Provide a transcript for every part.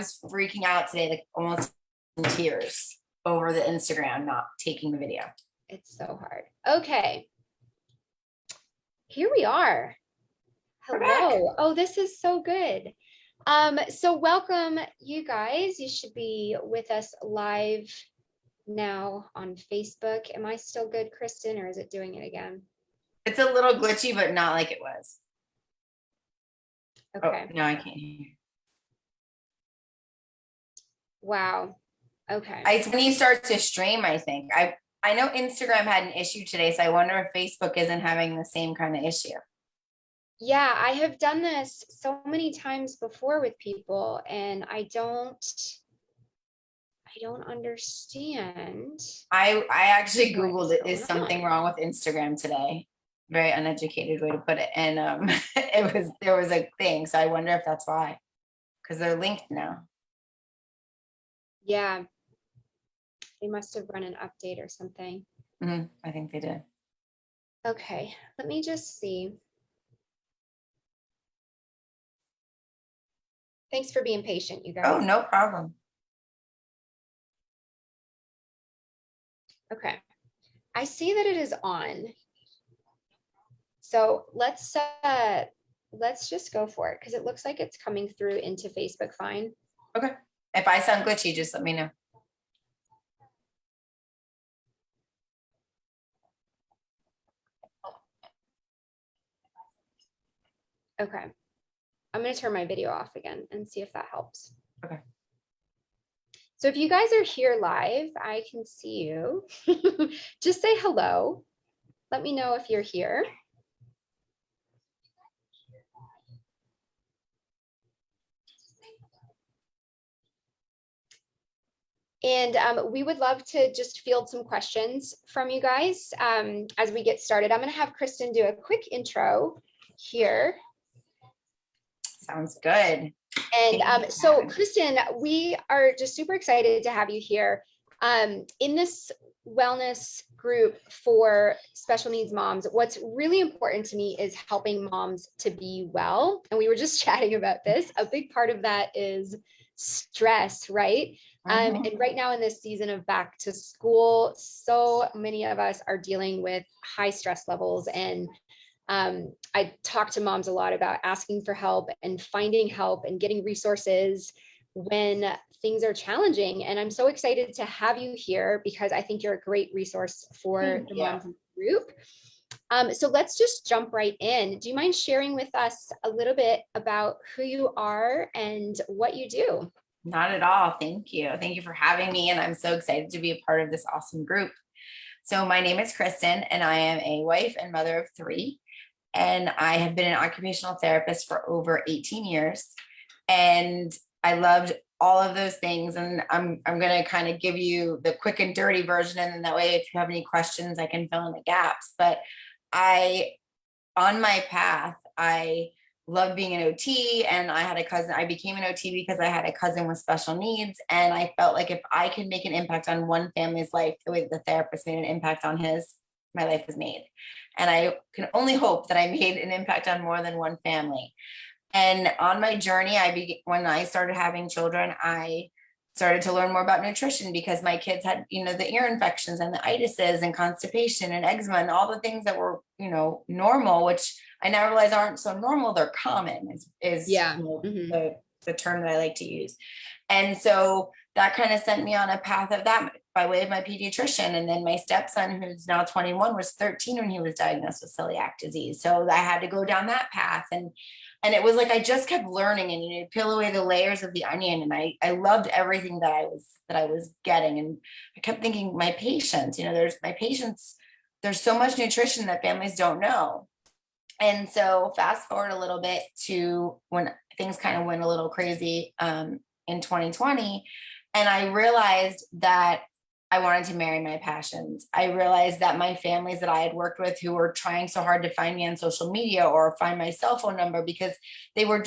was freaking out today, like almost in tears over the Instagram not taking the video. It's so hard. Okay. Here we are. Hello. Oh, this is so good. So welcome, you guys. You should be with us live now on Facebook. Am I still good, Kristen, or is it doing it again? It's a little glitchy, but not like it was. Okay. Oh, no, I can't hear. Wow. Okay. It's when you start to stream, I think. I know Instagram had an issue today, so I wonder if Facebook isn't having the same kind of issue. Yeah, I have done this so many times before with people, and I don't understand. I actually Googled it. What's Is going something on? wrong with Instagram today? Very uneducated way to put it. And there was a thing. So I wonder if that's why. Because they're linked now. Yeah. They must have run an update or something. I think they did. Okay, let me just see. Thanks for being patient, you guys. Oh, no problem. Okay, I see that it is on. So let's just go for it because it looks like it's coming through into Facebook fine. Okay. If I sound glitchy, just let me know. Okay, I'm going to turn my video off again and see if that helps. Okay. So if you guys are here live, I can see you. Just say hello. Let me know if you're here. And we would love to just field some questions from you guys as we get started. I'm going to have Kristen do a quick intro here. Sounds good. And so Kristen, we are just super excited to have you here in this wellness group for special needs moms. What's really important to me is helping moms to be well. And we were just chatting about this. A big part of that is stress, right? And right now in this season of back to school, so many of us are dealing with high stress levels. And I talk to moms a lot about asking for help and finding help and getting resources when things are challenging. And I'm so excited to have you here because I think you're a great resource for the moms in the group. So let's just jump right in. Do you mind sharing with us a little bit about who you are and what you do? Not at all. Thank you. Thank you for having me. And I'm so excited to be a part of this awesome group. So my name is Kristen, and I am a wife and mother of 3. And I have been an occupational therapist for over 18 years. And I loved all of those things. And I'm going to kind of give you the quick and dirty version. And then that way, if you have any questions, I can fill in the gaps. But on my path, I loved being an OT, and I had a cousin. I became an OT because I had a cousin with special needs. And I felt like if I could make an impact on one family's life, the way that the therapist made an impact on his, my life was made. And I can only hope that I made an impact on more than one family. And on my journey, when I started having children, I started to learn more about nutrition because my kids had, the ear infections and the itises and constipation and eczema and all the things that were, normal, which I now realize aren't so normal. They're common is the term that I like to use. And so that kind of sent me on a path of that by way of my pediatrician. And then my stepson, who's now 21, was 13 when he was diagnosed with celiac disease. So I had to go down that path. And it was like I just kept learning, and you peel away the layers of the onion. And I loved everything that I was getting. And I kept thinking, my patients, there's so much nutrition that families don't know. And so fast forward a little bit to when things kind of went a little crazy in 2020. And I realized that I wanted to marry my passions. I realized that my families that I had worked with who were trying so hard to find me on social media or find my cell phone number because they were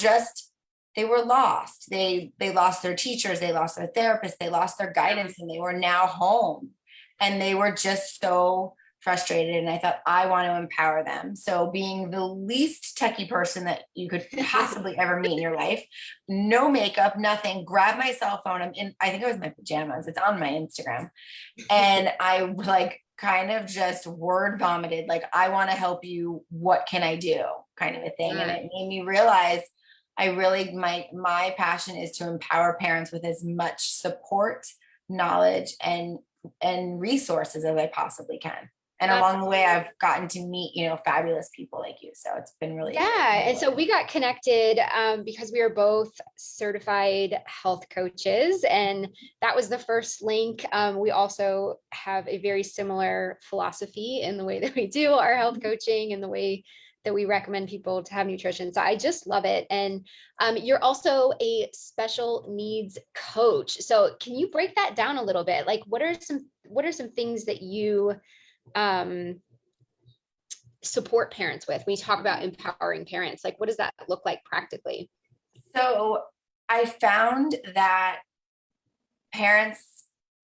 lost. They lost their teachers, they lost their therapists, they lost their guidance, and they were now home. And they were just so frustrated, and I thought, I want to empower them. So being the least techie person that you could possibly ever meet in your life, no makeup, nothing, grab my cell phone. I think it was my pajamas. It's on my Instagram. And I like kind of just word vomited, like, I want to help you. What can I do? Kind of a thing. And it made me realize I really, my passion is to empower parents with as much support, knowledge, and resources as I possibly can. And along the way, I've gotten to meet, fabulous people like you. So it's been really, and so we got connected because we are both certified health coaches, and that was the first link. We also have a very similar philosophy in the way that we do our health coaching and the way that we recommend people to have nutrition. So I just love it. And you're also a special needs coach. So can you break that down a little bit? Like, what are some things that you support parents with when you talk about empowering parents? Like, what does that look like practically? So I found that parents,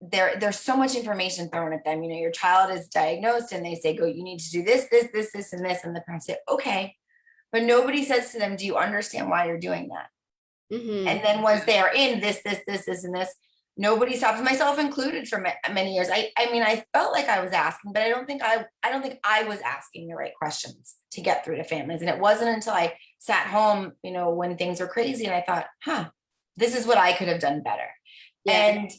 there's so much information thrown at them. Your child is diagnosed and they say, go, you need to do this, and this. And the parents say, okay. But nobody says to them, do you understand why you're doing that? Mm-hmm. And then once they are in this, and this, nobody stops, myself included, for many years. I felt like I was asking, but I don't think I was asking the right questions to get through to families. And it wasn't until I sat home, when things were crazy, and I thought, this is what I could have done better. Yeah. And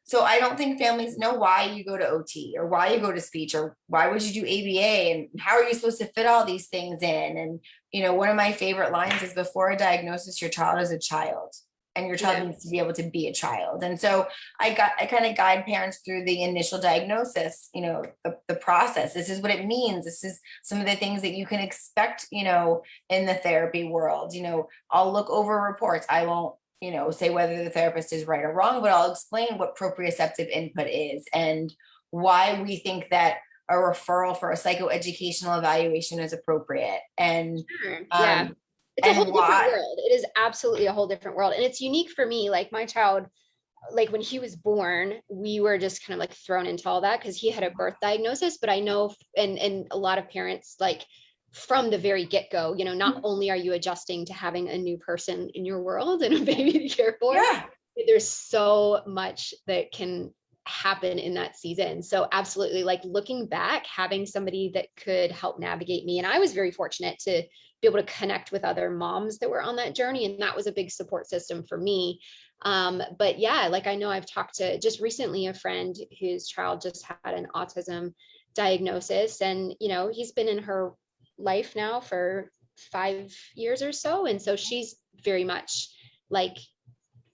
so I don't think families know why you go to OT, or why you go to speech, or why would you do ABA, and how are you supposed to fit all these things in? And, one of my favorite lines is, before a diagnosis, your child is a child, and your child needs to be able to be a child. And so I kind of guide parents through the initial diagnosis, the process. This is what it means. This is some of the things that you can expect, in the therapy world. I'll look over reports. I won't, say whether the therapist is right or wrong, but I'll explain what proprioceptive input is and why we think that a referral for a psychoeducational evaluation is appropriate. And it's a whole different world. It is absolutely a whole different world. And it's unique for me. Like, my child, like, when he was born, we were just kind of like thrown into all that because he had a birth diagnosis. But I know, and a lot of parents, like, from the very get-go, not only are you adjusting to having a new person in your world and a baby to care for, there's so much that can happen in that season. So absolutely, like, looking back, having somebody that could help navigate me. And I was very fortunate to be able to connect with other moms that were on that journey. And that was a big support system for me. But yeah, like, I know I've talked to just recently a friend whose child just had an autism diagnosis, and, he's been in her life now for 5 years or so. And so she's very much like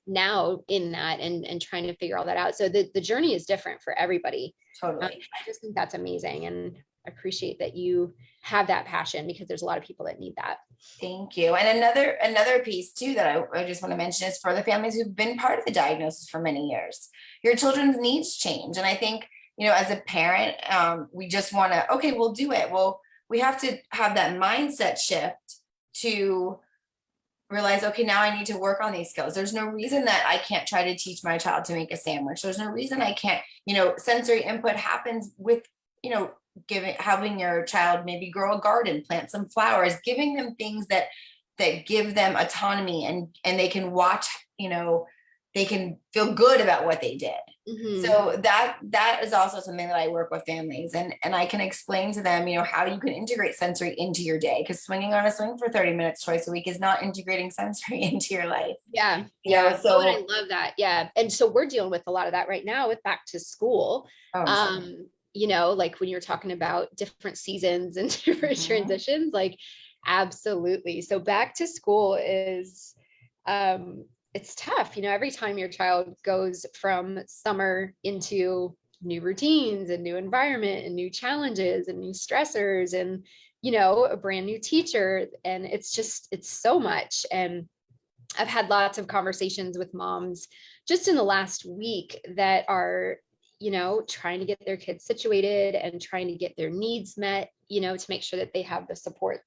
now in that and trying to figure all that out. So the journey is different for everybody. Totally. I just think that's amazing. And I appreciate that you have that passion, because there's a lot of people that need that. Thank you. And another piece too that I just want to mention is for the families who've been part of the diagnosis for many years. Your children's needs change. And I think, as a parent, we just want to, okay, we'll do it. Well, we have to have that mindset shift to realize, okay, now I need to work on these skills. There's no reason that I can't try to teach my child to make a sandwich. There's no reason I can't, sensory input happens with, having your child maybe grow a garden, plant some flowers, giving them things that give them autonomy, and they can watch, they can feel good about what they did. Mm-hmm. So that is also something that I work with families, and I can explain to them, how you can integrate sensory into your day, because swinging on a swing for 30 minutes twice a week is not integrating sensory into your life. Yeah. So I love that. Yeah. And so we're dealing with a lot of that right now with back to school. Like when you're talking about different seasons and different transitions, like, absolutely. So back to school is, it's tough, every time your child goes from summer into new routines and new environment and new challenges and new stressors and, a brand new teacher. And it's so much. And I've had lots of conversations with moms just in the last week that are, trying to get their kids situated and trying to get their needs met, to make sure that they have the support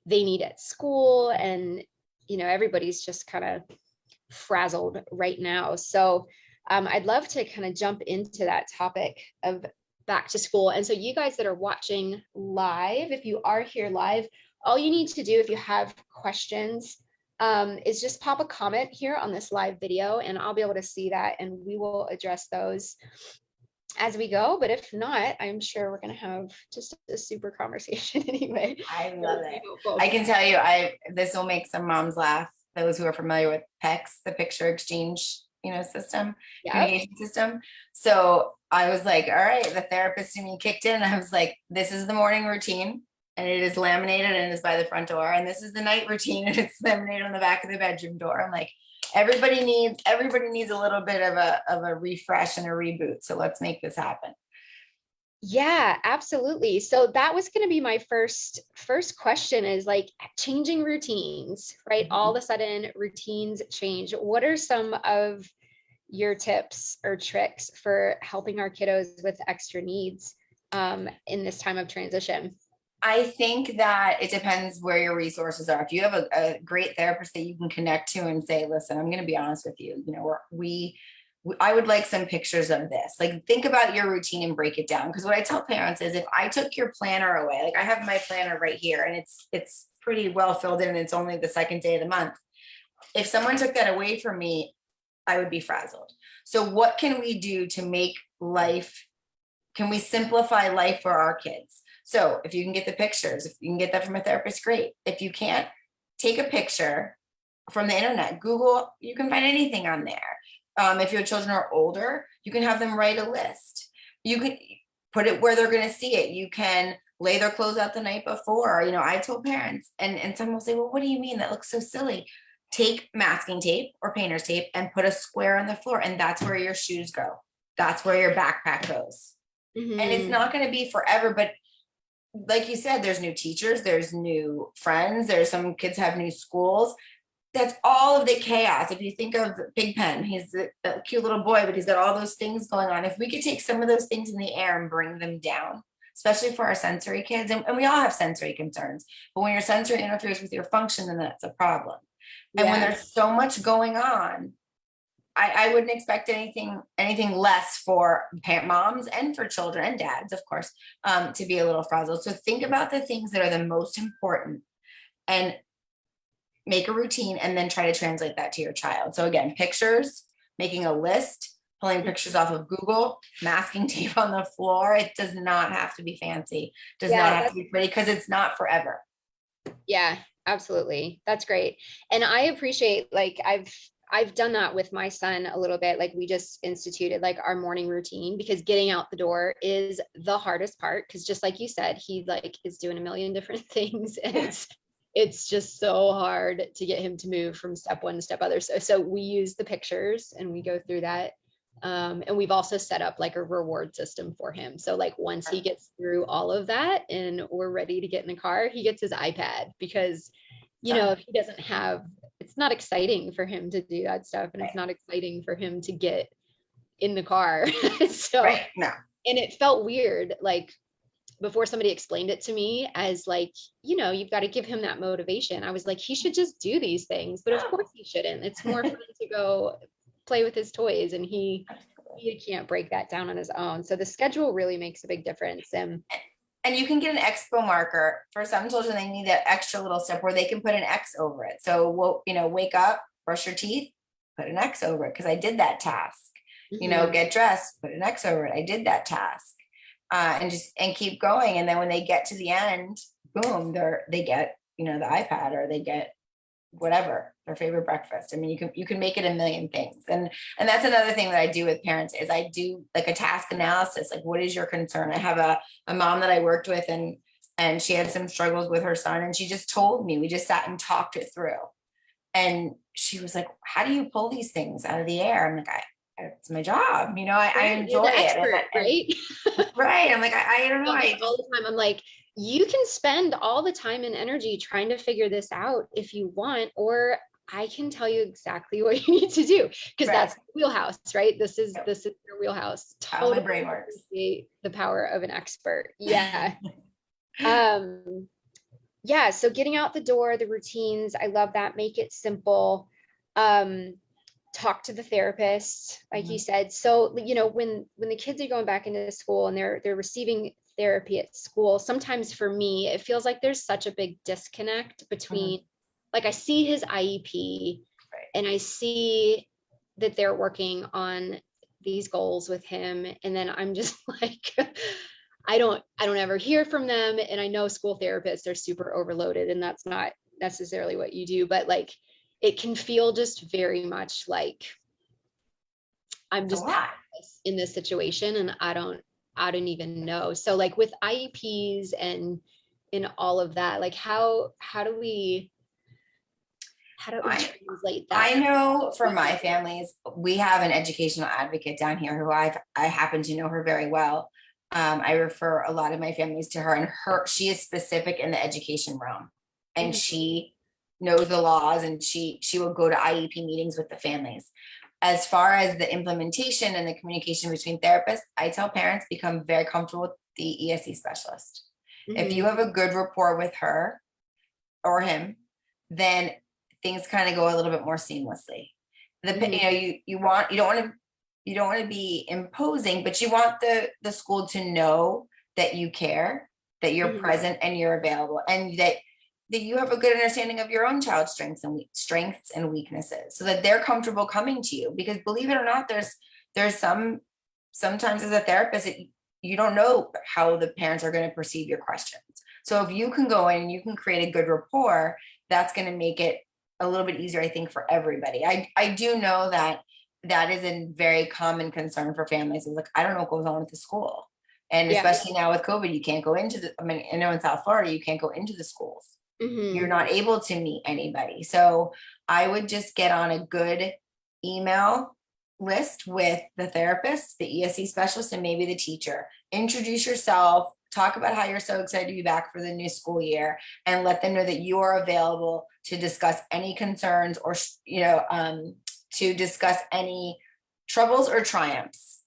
they need at school. And, everybody's just kind of frazzled right now. So I'd love to kind of jump into that topic of back to school. And so you guys that are watching live, if you are here live, all you need to do if you have questions is just pop a comment here on this live video and I'll be able to see that and we will address those as we go. But if not, I'm sure we're going to have just a super conversation anyway. I love it. I can tell you, this will make some moms laugh. Those who are familiar with PECS, the picture exchange, system, communication system. So I was like, all right, the therapist in me kicked in. I was like, this is the morning routine and it is laminated and is by the front door. And this is the night routine and it's laminated on the back of the bedroom door. I'm like, everybody needs a little bit of a refresh and a reboot. So let's make this happen. Yeah, absolutely. So that was going to be my first question is like changing routines, right? All of a sudden routines change. What are some of your tips or tricks for helping our kiddos with extra needs in this time of transition? I think that it depends where your resources are. If you have a great therapist that you can connect to and say, listen, I'm going to be honest with you, I would like some pictures of this. Like, think about your routine and break it down. Because what I tell parents is if I took your planner away, like I have my planner right here and it's pretty well filled in and it's only the second day of the month. If someone took that away from me, I would be frazzled. So what can we do to make life, can we simplify life for our kids? So if you can get the pictures, if you can get that from a therapist, great. If you can't, take a picture from the internet, Google, you can find anything on there. If your children are older, you can have them write a list. You can put it where they're going to see it. You can lay their clothes out the night before. I told parents, and some will say, well, what do you mean? That looks so silly. Take masking tape or painter's tape and put a square on the floor. And that's where your shoes go. That's where your backpack goes. And it's not going to be forever, but like you said, there's new teachers, there's new friends, there's some kids have new schools. That's all of the chaos. If you think of Pigpen, he's a cute little boy, but he's got all those things going on. If we could take some of those things in the air and bring them down, especially for our sensory kids, and we all have sensory concerns, but when your sensory interferes with your function, then that's a problem. And when there's so much going on, I wouldn't expect anything less for moms and for children and dads, of course, to be a little frazzled. So think about the things that are the most important and make a routine and then try to translate that to your child. So again, pictures, making a list, pulling pictures off of Google, masking tape on the floor. It does not have to be fancy. Does not have to be pretty because it's not forever. Yeah, absolutely. That's great. And I appreciate, like, I've done that with my son a little bit. Like, we just instituted like our morning routine because getting out the door is the hardest part. Cause just like you said, he like is doing a million different things and it's just so hard to get him to move from step one to step other. So we use the pictures and we go through that. And we've also set up like a reward system for him. So like once he gets through all of that and we're ready to get in the car, he gets his iPad because, if he doesn't have, it's not exciting for him to do that stuff. And it's not exciting for him to get in the car. And it felt weird, like before somebody explained it to me as like, you've got to give him that motivation. I was like, he should just do these things, but of course he shouldn't. It's more fun to go play with his toys and he can't break that down on his own. So the schedule really makes a big difference. And you can get an expo marker. For some children, they need that extra little step where they can put an X over it. So, wake up, brush your teeth, put an X over it because I did that task. Get dressed, put an X over it. I did that task. And keep going. And then when they get to the end, boom, they get, the iPad or they get whatever their favorite breakfast. I mean, you can make it a million things. And that's another thing that I do with parents is I do like a task analysis. Like, what is your concern? I have a mom that I worked with and she had some struggles with her son and she just told me, we just sat and talked it through. And she was like, how do you pull these things out of the air? I'm like, it's my job. I enjoy it. Right. Right. I'm like, I don't know. All the time. I'm like, you can spend all the time and energy trying to figure this out if you want, or I can tell you exactly what you need to do because that's the wheelhouse, right? This is your wheelhouse. Totally brain works. The power of an expert. Yeah. Yeah. So getting out the door, the routines, I love that. Make it simple. talk to the therapist, like you said. So, when the kids are going back into school and they're receiving therapy at school, sometimes for me, it feels like there's such a big disconnect between, like, I see his IEP and I see that they're working on these goals with him. And then I'm just like, I don't ever hear from them. And I know school therapists are super overloaded, and that's not necessarily what you do, but like, it can feel just very much like I'm just powerless in this situation, and I don't even know. So like with IEPs and in all of that, like how do we translate that? I know for my families, we have an educational advocate down here who I happen to know her very well. I refer a lot of my families to her, and she is specific in the education realm, and she knows the laws, and she will go to IEP meetings with the families. As far as the implementation and the communication between therapists, I tell parents, become very comfortable with the ESE specialist. If you have a good rapport with her or him, then things kind of go a little bit more seamlessly. You don't want to be imposing, but you want the school to know that you care, that you're present and you're available, and that you have a good understanding of your own child's strengths and weaknesses, so that they're comfortable coming to you. Because believe it or not, there's sometimes as a therapist, you don't know how the parents are going to perceive your questions. So if you can go in and you can create a good rapport, that's going to make it a little bit easier, I think, for everybody. I do know that is a very common concern for families. Is like, I don't know what goes on with the school. And especially now with COVID, you can't go into I know in South Florida, you can't go into the schools. You're not able to meet anybody. So I would just get on a good email list with the therapist, the ESE specialist, and maybe the teacher. Introduce yourself, talk about how you're so excited to be back for the new school year, and let them know that you are available to discuss any concerns, or, to discuss any troubles or triumphs.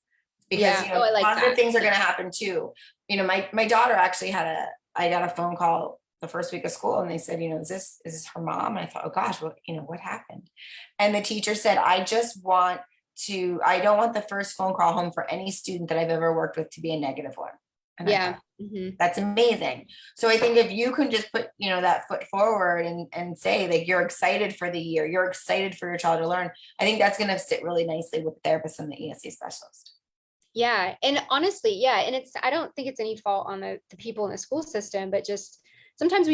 Because, positive things are going to happen too. My daughter actually I got a phone call the first week of school, and they said, is this her mom? And I thought, oh gosh, what happened? And the teacher said, I don't want the first phone call home for any student that I've ever worked with to be a negative one. And I thought, that's amazing. So I think if you can just put, that foot forward and say, like, you're excited for the year, you're excited for your child to learn, I think that's going to sit really nicely with the therapist and the ESE specialist. Yeah. And honestly, and I don't think it's any fault on the people in the school system, but just sometimes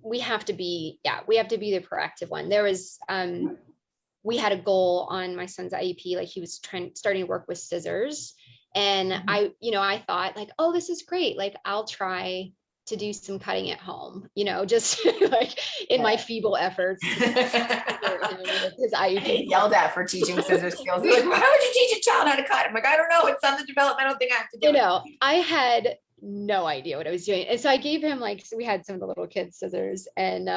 we have to be the proactive one. There was, we had a goal on my son's IEP, like he was starting to work with scissors. And I thought, like, oh, this is great. Like, I'll try to do some cutting at home, just like in my feeble efforts. His IEP. Yelled at for teaching scissors skills. Like, why would you teach a child how to cut? I'm like, I don't know. It's not the developmental thing I have to do. I had no idea what I was doing. And so I gave him, like, so we had some of the little kids' scissors, and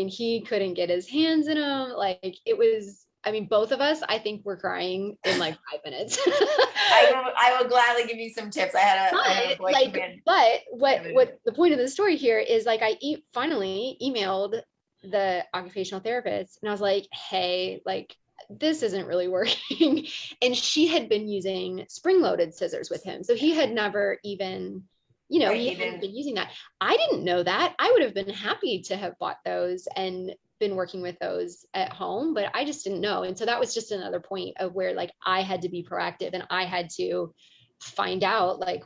he couldn't get his hands in them. Like, it was, both of us, I think, were crying in like 5 minutes. I will gladly give you some tips. I had a boy come in. But what the point of the story here is, like, I finally emailed the occupational therapist, and I was like, hey, like, this isn't really working. And she had been using spring-loaded scissors with him, so he had never even, he hadn't been using that. I didn't know that. I would have been happy to have bought those and been working with those at home, but I just didn't know. And so that was just another point of where, like, I had to be proactive, and I had to find out, like,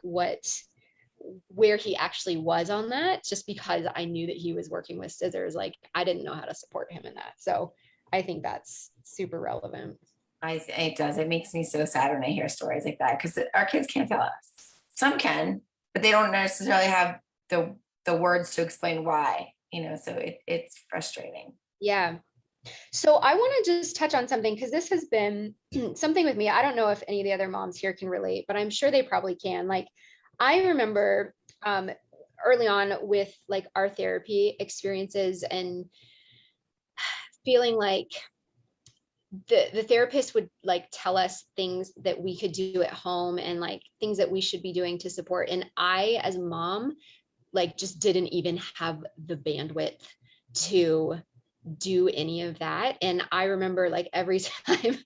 where he actually was on that, just because I knew that he was working with scissors. Like, I didn't know how to support him in that. So I think that's super relevant. It does. It makes me so sad when I hear stories like that, because our kids can't tell us. Some can, but they don't necessarily have the words to explain why, so it's frustrating. Yeah. So I want to just touch on something, because this has been something with me. I don't know if any of the other moms here can relate, but I'm sure they probably can. Like, I remember early on with, like, our therapy experiences, and feeling like the therapist would, like, tell us things that we could do at home, and, like, things that we should be doing to support. And I, as a mom, like, just didn't even have the bandwidth to do any of that. And I remember like every time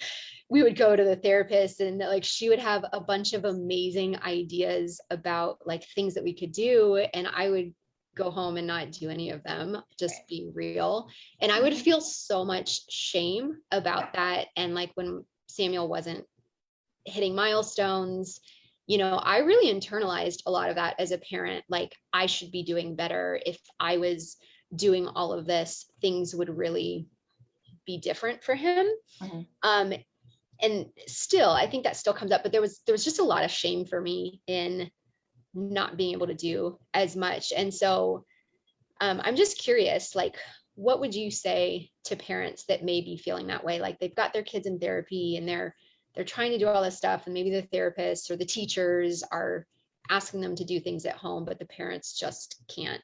we would go to the therapist and like she would have a bunch of amazing ideas about like things that we could do. And I would go home and not do any of them, just be real. And I would feel so much shame about that. And like when Samuel wasn't hitting milestones, I really internalized a lot of that as a parent. Like I should be doing better. If I was doing all of this, things would really be different for him. And still, I think that still comes up, but there was just a lot of shame for me in not being able to do as much. And so I'm just curious, like, what would you say to parents that may be feeling that way? Like they've got their kids in therapy and they're trying to do all this stuff, and maybe the therapists or the teachers are asking them to do things at home, but the parents just can't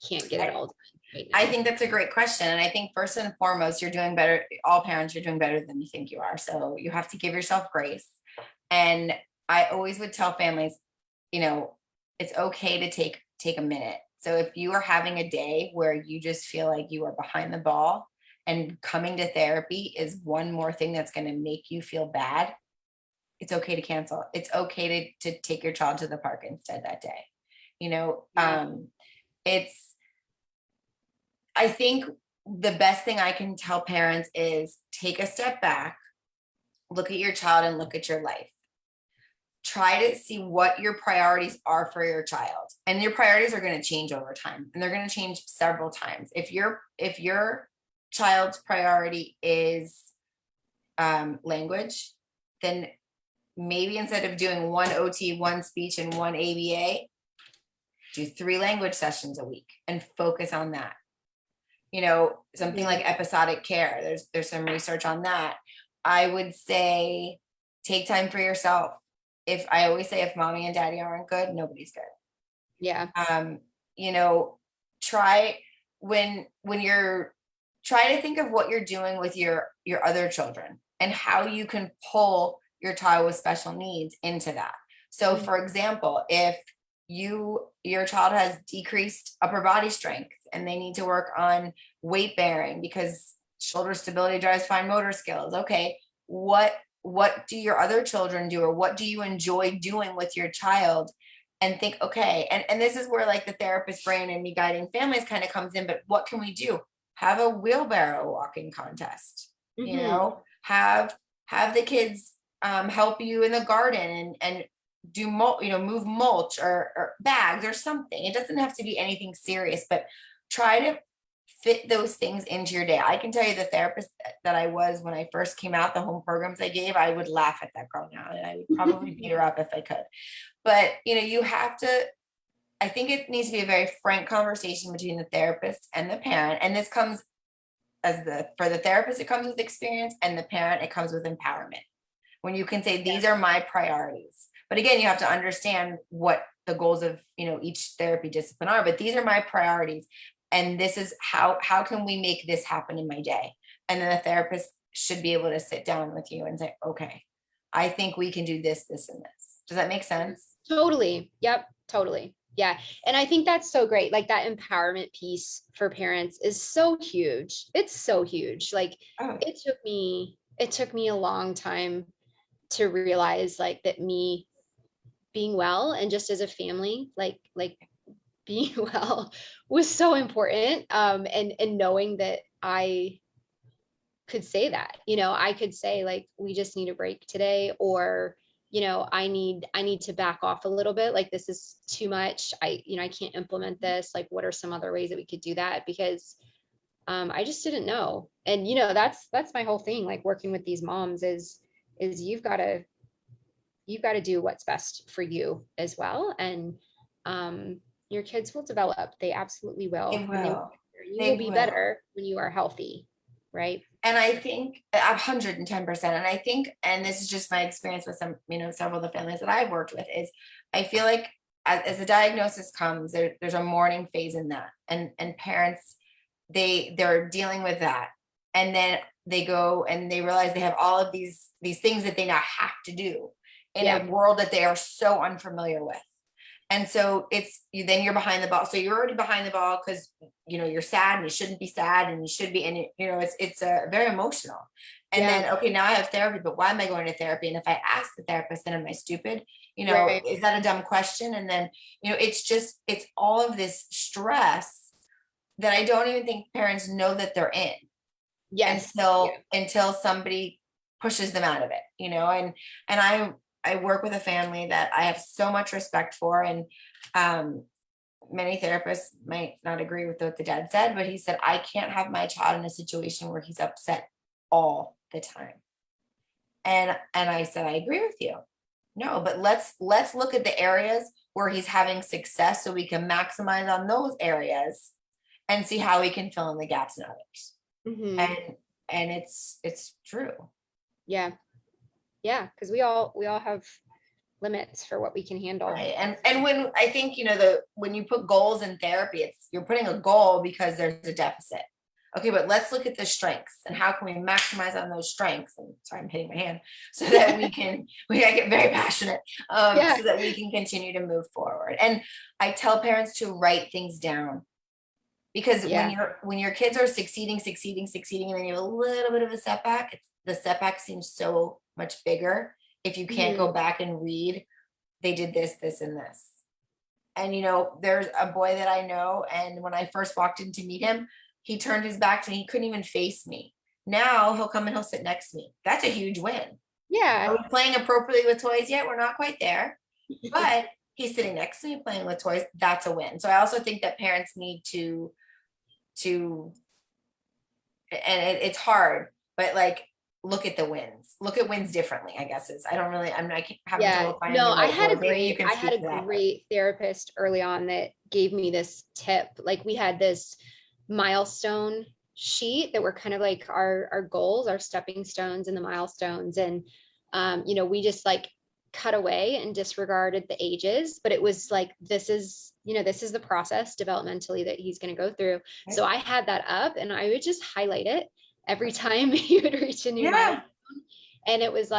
get it all done right now. I think that's a great question. And I think first and foremost, you're doing better. All parents, you're doing better than you think you are. So you have to give yourself grace. And I always would tell families, it's okay to take a minute. So if you are having a day where you just feel like you are behind the ball, and coming to therapy is one more thing that's going to make you feel bad, it's okay to cancel. It's okay to take your child to the park instead that day. I think the best thing I can tell parents is take a step back, look at your child and look at your life. Try to see what your priorities are for your child. And your priorities are going to change over time, and they're going to change several times. If your child's priority is language, then maybe instead of doing one OT, one speech, and one ABA, do 3 language sessions a week and focus on that. Something like episodic care. There's some research on that. I would say take time for yourself. I always say, if mommy and daddy aren't good, nobody's good. Yeah. Try to think of what you're doing with your other children and how you can pull your child with special needs into that. So for example, if your child has decreased upper body strength and they need to work on weight bearing because shoulder stability drives fine motor skills. Okay, what do your other children do, or what do you enjoy doing with your child? And think, okay, and this is where like the therapist brain and me guiding families kind of comes in, but what can we do? Have a wheelbarrow walking contest, have the kids help you in the garden and do move mulch or bags or something. It doesn't have to be anything serious, but try to fit those things into your day. I can tell you, the therapist that I was when I first came out, the home programs I gave, I would laugh at that girl now, and I would probably beat her up if I could. But you have to, I think it needs to be a very frank conversation between the therapist and the parent. And this comes for the therapist, it comes with experience, and the parent, it comes with empowerment. When you can say, these are my priorities. But again, you have to understand what the goals of, each therapy discipline are, but these are my priorities. And this is how can we make this happen in my day? And then the therapist should be able to sit down with you and say, okay, I think we can do this, this, and this. Does that make sense? Totally. Yep. Totally. Yeah. And I think that's so great. Like that empowerment piece for parents is so huge. It's so huge. Like it took me a long time to realize like that me being well, and just as a family, like being well was so important. And knowing that I could say that, I could say like, we just need a break today, or, I need to back off a little bit. Like, this is too much. I can't implement this. Like, what are some other ways that we could do that? Because I just didn't know. And, that's my whole thing, like working with these moms is you've got to do what's best for you as well. And your kids will develop. They absolutely will. They will. You will be better when you are healthy. Right. And I think 110%. And I think, and this is just my experience with some, several of the families that I've worked with, is I feel like as the diagnosis comes, there's a mourning phase in that. And parents, they're dealing with that. And then they go and they realize they have all of these things that they now have to do in a world that they are so unfamiliar with. And so then you're behind the ball. So you're already behind the ball because, you're sad and you shouldn't be sad and you should be, and it's very emotional. And then, okay, now I have therapy, but why am I going to therapy? And if I ask the therapist, then am I stupid? Right. Is that a dumb question? And then, it's all of this stress that I don't even think parents know that they're in. Yes. Until somebody pushes them out of it, and I work with a family that I have so much respect for, and many therapists might not agree with what the dad said, but he said, I can't have my child in a situation where he's upset all the time. And I said, I agree with you. No, but let's look at the areas where he's having success so we can maximize on those areas and see how we can fill in the gaps in others. And it's true. Yeah. Because we all have limits for what we can handle. Right. And when I think, when you put goals in therapy, you're putting a goal because there's a deficit. Okay, but let's look at the strengths and how can we maximize on those strengths? And sorry, I'm hitting my hand so that I get very passionate, so that we can continue to move forward. And I tell parents to write things down, because when your kids are succeeding, and then you have a little bit of a setback, the setback seems so much bigger if you can't go back and read, they did this, this, and this. And, there's a boy that I know, and when I first walked in to meet him, he turned his back to me. He couldn't even face me. Now he'll come and he'll sit next to me. That's a huge win. Yeah. Are we playing appropriately with toys yet? We're not quite there, but he's sitting next to me playing with toys. That's a win. So I also think that parents need to, and it's hard, but look at the wins. Look at wins differently, I guess I'm not having trouble finding the right I had word. a great therapist early on that gave me this tip. We had this milestone sheet that were kind of like our goals, our stepping stones and the milestones. And, we just cut away and disregarded the ages, but it was this is the process developmentally that he's going to go through. Right. So I had that up and I would just highlight it every time he would reach a new milestone. And it was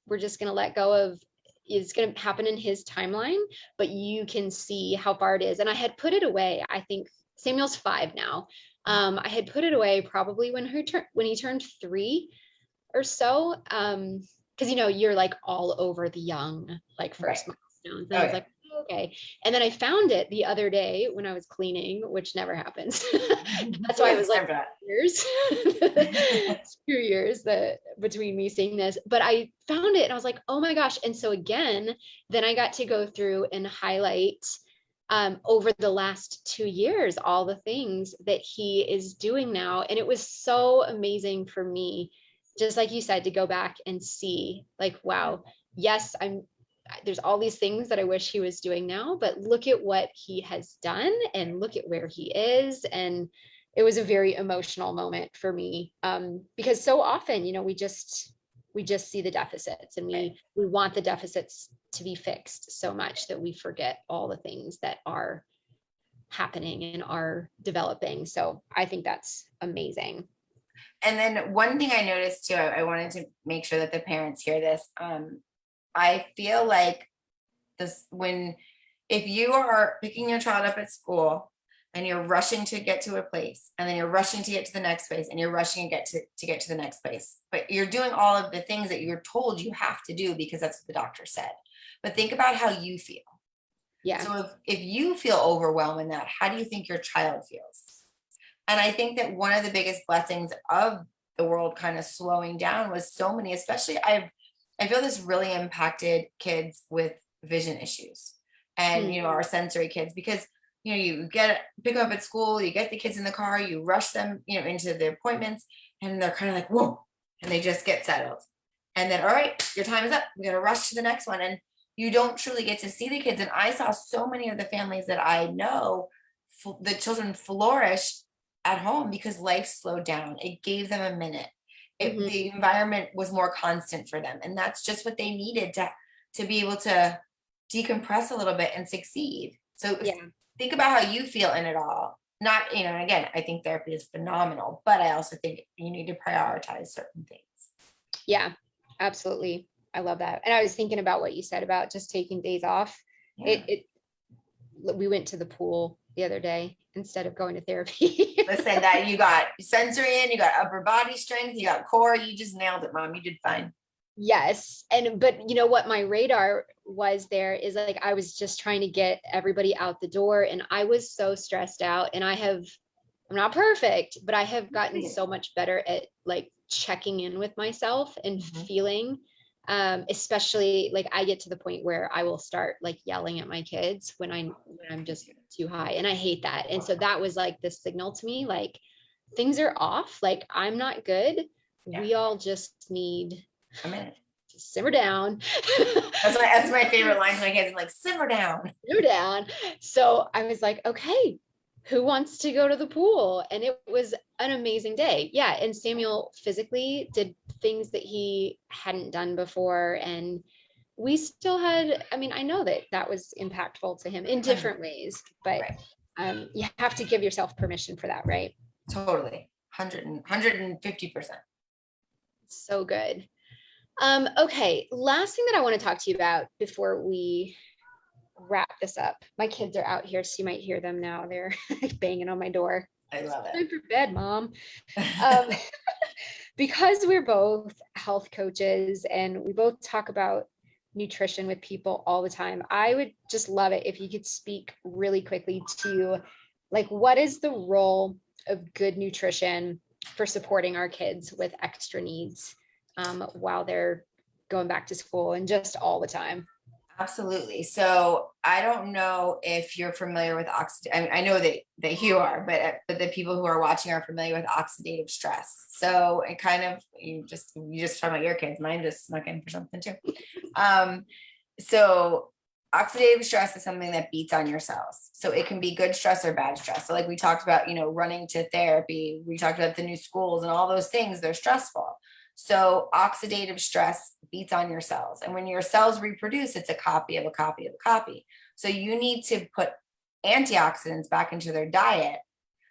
we're just going to let go of, it's going to happen in his timeline, but you can see how far it is. And I had put it away. I think Samuel's 5 now. I had put it away probably when he turned 3 or so. Cause you're all over the young, first milestones. And I was like, okay. And then I found it the other day when I was cleaning, which never happens. That's why I was years, 2 years that between me seeing this, but I found it and I was like, oh my gosh. And so again, then I got to go through and highlight over the last 2 years, all the things that he is doing now. And it was so amazing for me, just like you said, to go back and see wow, yes, there's all these things that I wish he was doing now, but look at what he has done and look at where he is. And it was a very emotional moment for me, because so often, we just see the deficits and we want the deficits to be fixed so much that we forget all the things that are happening and are developing. So I think that's amazing. And then one thing I noticed too, I wanted to make sure that the parents hear this. I feel like if you are picking your child up at school and you're rushing to get to a place, and then you're rushing to get to the next place, and you're rushing to get to the next place, but you're doing all of the things that you're told you have to do because that's what the doctor said. But think about how you feel. Yeah. So if you feel overwhelmed in that, how do you think your child feels? And I think that one of the biggest blessings of the world kind of slowing down was so many, especially I feel this really impacted kids with vision issues and, our sensory kids, because, you pick them up at school, you get the kids in the car, you rush them, into the appointments, and they're kind of like, whoa, and they just get settled. And then, all right, your time is up. We're going to rush to the next one. And you don't truly get to see the kids. And I saw so many of the families that I know, the children flourish at home because life slowed down. It gave them a minute. The environment was more constant for them. And that's just what they needed to be able to decompress a little bit and succeed. So think about how you feel in it all. Not, again, I think therapy is phenomenal, but I also think you need to prioritize certain things. Yeah, absolutely. I love that. And I was thinking about what you said about just taking days off. Yeah. we went to the pool the other day instead of going to therapy. Listen, that you got sensory in, you got upper body strength, you got core, you just nailed it, Mom. You did fine. Yes. But you know what my radar was there is like, I was just trying to get everybody out the door and I was so stressed out, and I'm not perfect, but I have gotten so much better at like checking in with myself and feeling, especially like I get to the point where I will start like yelling at my kids when I'm just too high, and I hate that. And so that was like the signal to me, like things are off, like I'm not good. Yeah. We all just need a minute to simmer down. That's my favorite line to my kids. I'm like, simmer down. Simmer down. So I was like, okay, who wants to go to the pool? And it was an amazing day. Yeah. And Samuel physically did things that he hadn't done before. And we still had, I mean, I know that that was impactful to him in different ways, but you have to give yourself permission for that, right? Totally. 150%. So good. Okay. Last thing that I want to talk to you about before we wrap this up. My kids are out here, so you might hear them now. They're banging on my door. I love it. Time for bed, Mom. Because we're both health coaches and we both talk about nutrition with people all the time, I would just love it if you could speak really quickly to like, what is the role of good nutrition for supporting our kids with extra needs while they're going back to school and just all the time? Absolutely. So I don't know if you're familiar with I know that you are, but the people who are watching are familiar with oxidative stress. So it kind of, you just talk about your kids. Mine just snuck in for something too. So oxidative stress is something that beats on your cells. So it can be good stress or bad stress. So like we talked about, running to therapy, we talked about the new schools and all those things, they're stressful. So oxidative stress beats on your cells. And when your cells reproduce, it's a copy of a copy of a copy. So you need to put antioxidants back into their diet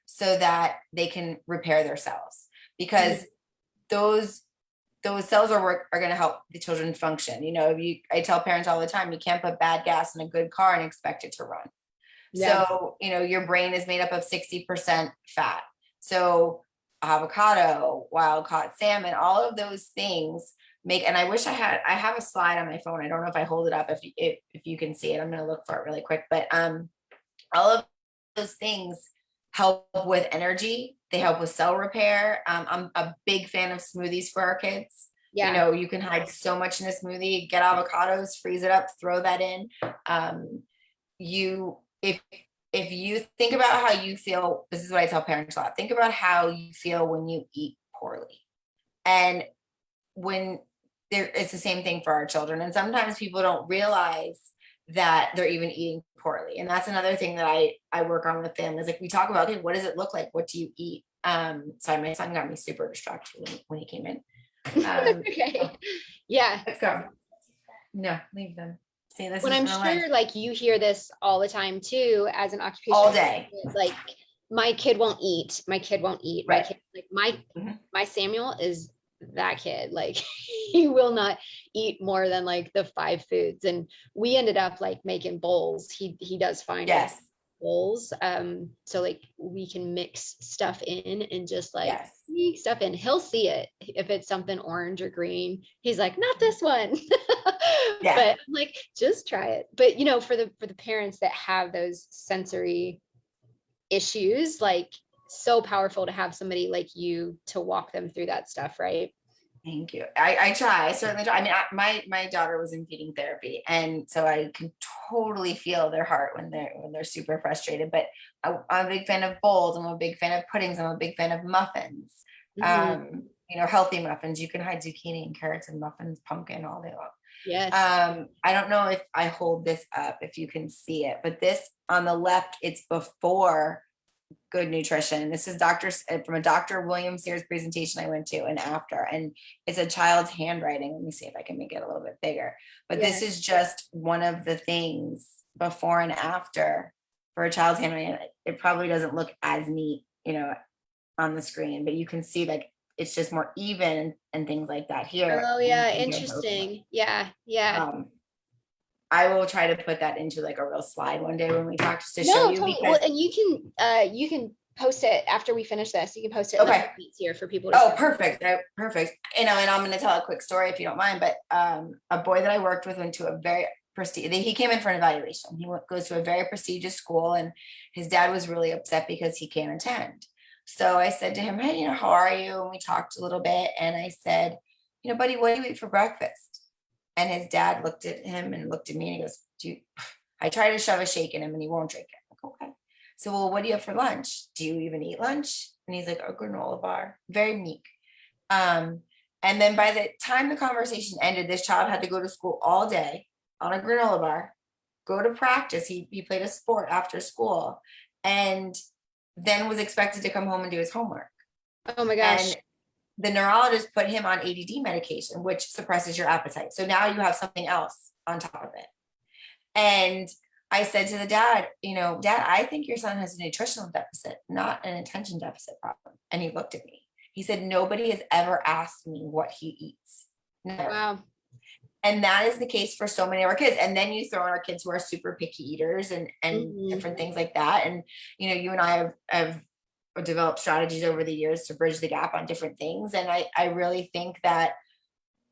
so that they can repair their cells, because those cells are going to help the children function. I tell parents all the time, you can't put bad gas in a good car and expect it to run. Yeah. So, your brain is made up of 60% fat. So avocado, wild caught salmon, all of those things and I wish I have a slide on my phone. I don't know if I hold it up, if you can see it. I'm going to look for it really quick, but all of those things help with energy. They help with cell repair. I'm a big fan of smoothies for our kids. Yeah. You can hide so much in a smoothie, get avocados, freeze it up, throw that in. If you think about how you feel, this is what I tell parents a lot, think about how you feel when you eat poorly. And it's the same thing for our children. And sometimes people don't realize that they're even eating poorly. And that's another thing that I work on with them is like, we talk about, okay, what does it look like? What do you eat? Sorry, my son got me super distracted when he came in. Okay. Yeah. Let's go. No, leave them. See, this when is I'm sure life. Like you hear this all the time too, as an occupational all day. It's like my kid won't eat. Right. My Samuel is that kid. Like he will not eat more than like the 5 foods. And we ended up like making bowls. He does fine. Yes. Bowls. So like we can mix stuff in and just like sneak stuff in. He'll see it if it's something orange or green. He's like, not this one. Yeah. But I'm like, just try it. But for the parents that have those sensory issues, like so powerful to have somebody like you to walk them through that stuff, right? Thank you. I try. I certainly try. I mean, my daughter was in feeding therapy, and so I can totally feel their heart when they're super frustrated. But I'm a big fan of bowls. I'm a big fan of puddings. I'm a big fan of muffins. Healthy muffins. You can hide zucchini and carrots and muffins, pumpkin all day long. Yes. I don't know if I hold this up, if you can see it, but this on the left, it's before good nutrition. This is from a Dr. William Sears presentation I went to, and after, and it's a child's handwriting. Let me see if I can make it a little bit bigger, but this is just one of the things before and after for a child's handwriting. It probably doesn't look as neat, on the screen, but you can see like it's just more even and things like that here. Oh yeah, interesting. Yeah. I will try to put that into like a real slide one day when we talk, just to show No, you. totally. Because, Well, and you can post it after we finish this. You can post it in okay. like tweets here for people to Oh, see. perfect. Perfect. And I'm going to tell a quick story if you don't mind, but a boy that I worked with went to a very prestigious, he came in for an evaluation. Goes to a very prestigious school, and his dad was really upset because he can't attend. So I said to him, hey, how are you? And we talked a little bit, and I said, buddy, what do you eat for breakfast? And his dad looked at him and looked at me and he goes, I try to shove a shake in him and he won't drink it. I'm like, okay. So, well, what do you have for lunch? Do you even eat lunch? And he's like, a granola bar. Very meek. And then by the time the conversation ended, this child had to go to school all day on a granola bar, go to practice. He played a sport after school, and then was expected to come home and do his homework. Oh my gosh. And the neurologist put him on ADD medication, which suppresses your appetite. So now you have something else on top of it. And I said to the dad, Dad, I think your son has a nutritional deficit, not an attention deficit problem. And he looked at me. He said, nobody has ever asked me what he eats. Never. Wow. And that is the case for so many of our kids. And then you throw in our kids who are super picky eaters and different things like that. And, you and I have developed strategies over the years to bridge the gap on different things. And I really think that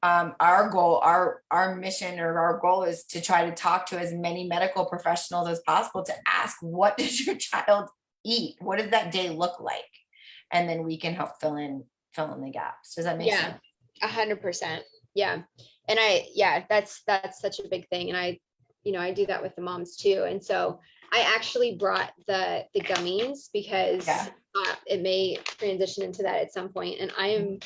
our goal, our mission or our goal is to try to talk to as many medical professionals as possible to ask, what does your child eat? What does that day look like? And then we can help fill in the gaps. Does that make sense? 100%. Yeah. And that's such a big thing. And I do that with the moms too. And so I actually brought the gummies because it may transition into that at some point. And I am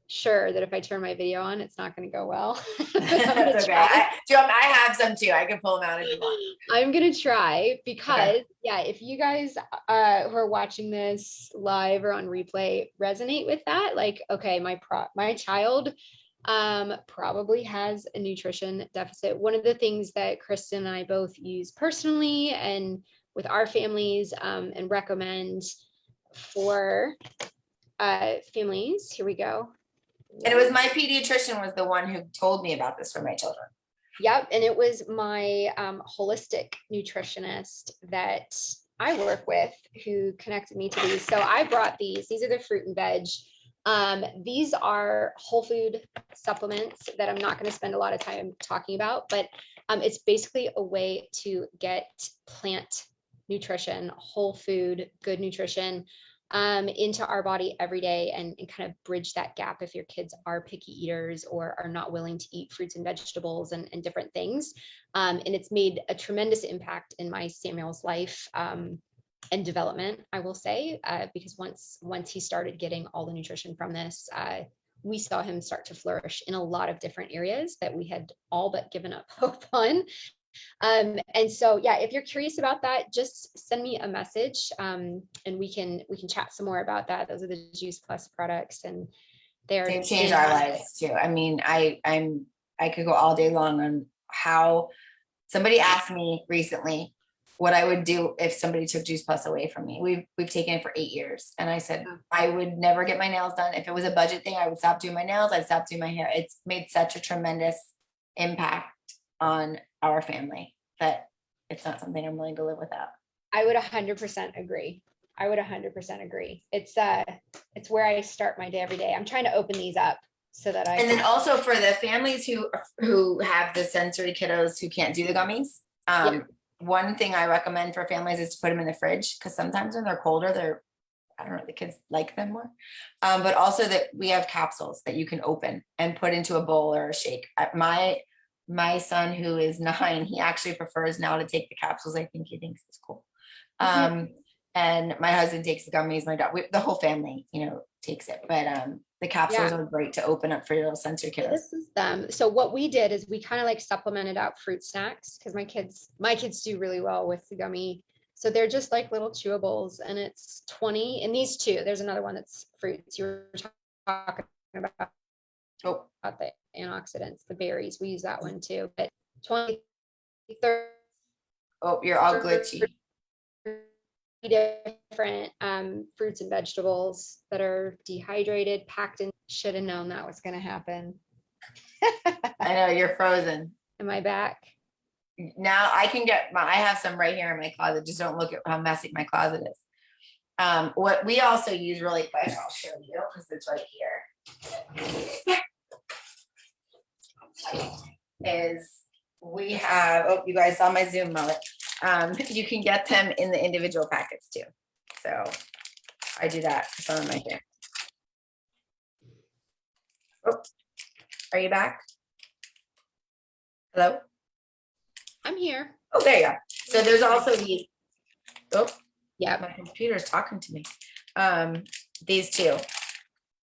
sure that if I turn my video on, it's not going to go well. That's okay. I have some too. I can pull them out if you want. I'm going to try because if you guys who are watching this live or on replay resonate with that, like, okay, my child probably has a nutrition deficit. One of the things that Kristen and I both use personally and with our families and recommend for families. Here we go. And it was my pediatrician was the one who told me about this for my children. Yep. And it was my holistic nutritionist that I work with who connected me to these. So I brought these. These are the fruit and veg. These are whole food supplements that I'm not going to spend a lot of time talking about, but it's basically a way to get plant nutrition, whole food, good nutrition into our body every day and kind of bridge that gap if your kids are picky eaters or are not willing to eat fruits and vegetables and different things. And it's made a tremendous impact in my Samuel's life and development, I will say, because once he started getting all the nutrition from this, we saw him start to flourish in a lot of different areas that we had all but given up hope on. And so, if you're curious about that, just send me a message and we can chat some more about that. Those are the Juice Plus products and they've changed our lives too. I mean, I could go all day long on how somebody asked me recently what I would do if somebody took Juice Plus away from me. We've taken it for 8 years. And I said, I would never get my nails done. If it was a budget thing, I would stop doing my nails. I'd stop doing my hair. It's made such a tremendous impact on our family that it's not something I'm willing to live without. I would 100% agree. It's where I start my day every day. I'm trying to open these up so that and then also for the families who have the sensory kiddos who can't do the gummies. One thing I recommend for families is to put them in the fridge because sometimes when they're colder, I don't know, the kids like them more. But also that we have capsules that you can open and put into a bowl or a shake. My son, who is 9, he actually prefers now to take the capsules. I think he thinks it's cool. And my husband takes the gummies. My dog, the whole family, takes it. But the capsules are great to open up for your little sensory kiddos. This is them. So what we did is we kind of like supplemented out fruit snacks because my kids do really well with the gummy. So they're just like little chewables, and it's 20. And these two, there's another one that's fruits. You were talking about the antioxidants, the berries. We use that one too. But 20, 30. Oh, you're all glitchy. Different fruits and vegetables that are dehydrated, packed in. Should have known that was going to happen. I know, you're frozen. Am I back? now I can get I have some right here in my closet. Just don't look at how messy my closet is. What we also use really quick, I'll show you because it's right here, is we have, oh, you guys saw my Zoom mullet. You can get them in the individual packets too. So I do that for some of my family. Oh, are you back? Hello? I'm here. Oh, there you are. So there's also these, oh, Yeah. my computer's talking to me. These two,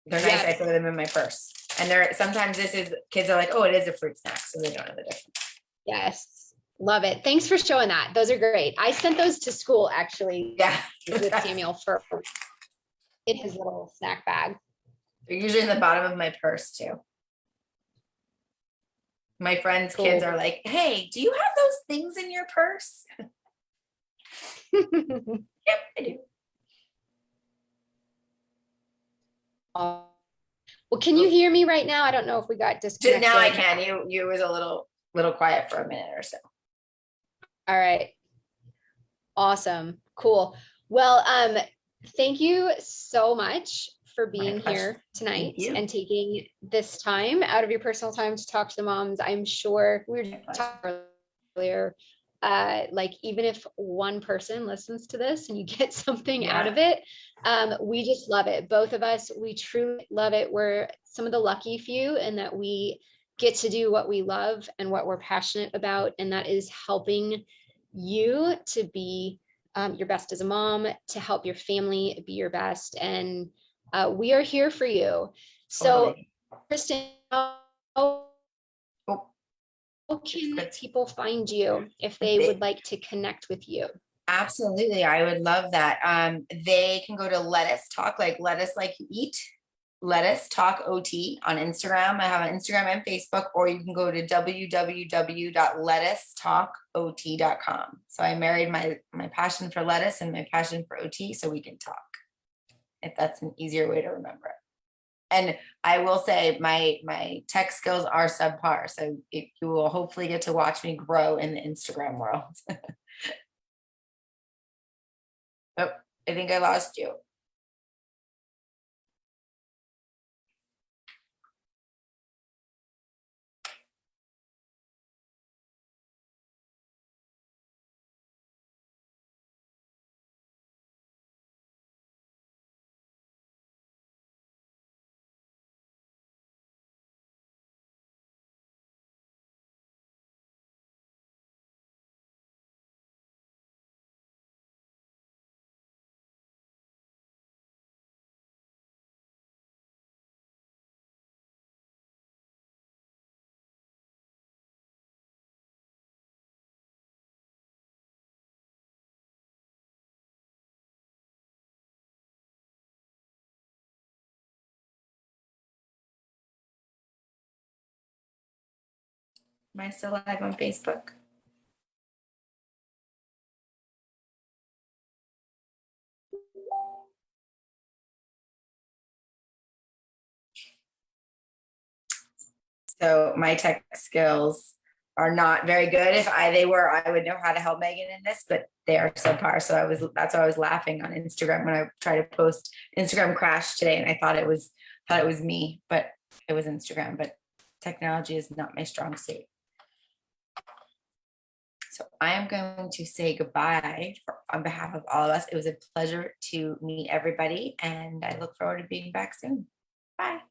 they're nice. I throw them in my purse. And they're, sometimes this is, kids are like, oh, it is a fruit snack. So they don't know the difference. Yes. Love it. Thanks for showing that. Those are great. I sent those to school actually. Yeah. With Samuel for in his little snack bag. They're usually in the bottom of my purse too. My friends' Cool. kids are like, hey, do you have those things in your purse? Yep, I do. Well, can you hear me right now? I don't know if we got disconnected. Now I can. You was a little quiet for a minute or so. All right. Awesome. Cool. Well, thank you so much for being here tonight and taking this time out of your personal time to talk to the moms. I'm sure we were talking earlier, like even if one person listens to this and you get something out of it, we just love it. Both of us, we truly love it. We're some of the lucky few and that we get to do what we love and what we're passionate about. And that is helping you to be your best as a mom, to help your family be your best. And we are here for you. So, Kristen, how can people find you if they would like to connect with you? Absolutely. I would love that. They can go to Lettuce Talk, like lettuce like you eat, Lettuce Talk OT on Instagram. I have an Instagram and Facebook, or you can go to www.lettucetalkot.com. So I married my passion for lettuce and my passion for OT so we can talk, if that's an easier way to remember it. And I will say my tech skills are subpar. So you will hopefully get to watch me grow in the Instagram world. Oh, I think I lost you. Am I still live on Facebook? So my tech skills are not very good. If they were, I would know how to help Megan in this, but they are subpar. So that's why I was laughing on Instagram when I tried to post. Instagram crashed today and I thought it was me, but it was Instagram. But technology is not my strong suit. So I am going to say goodbye on behalf of all of us. It was a pleasure to meet everybody, and I look forward to being back soon. Bye.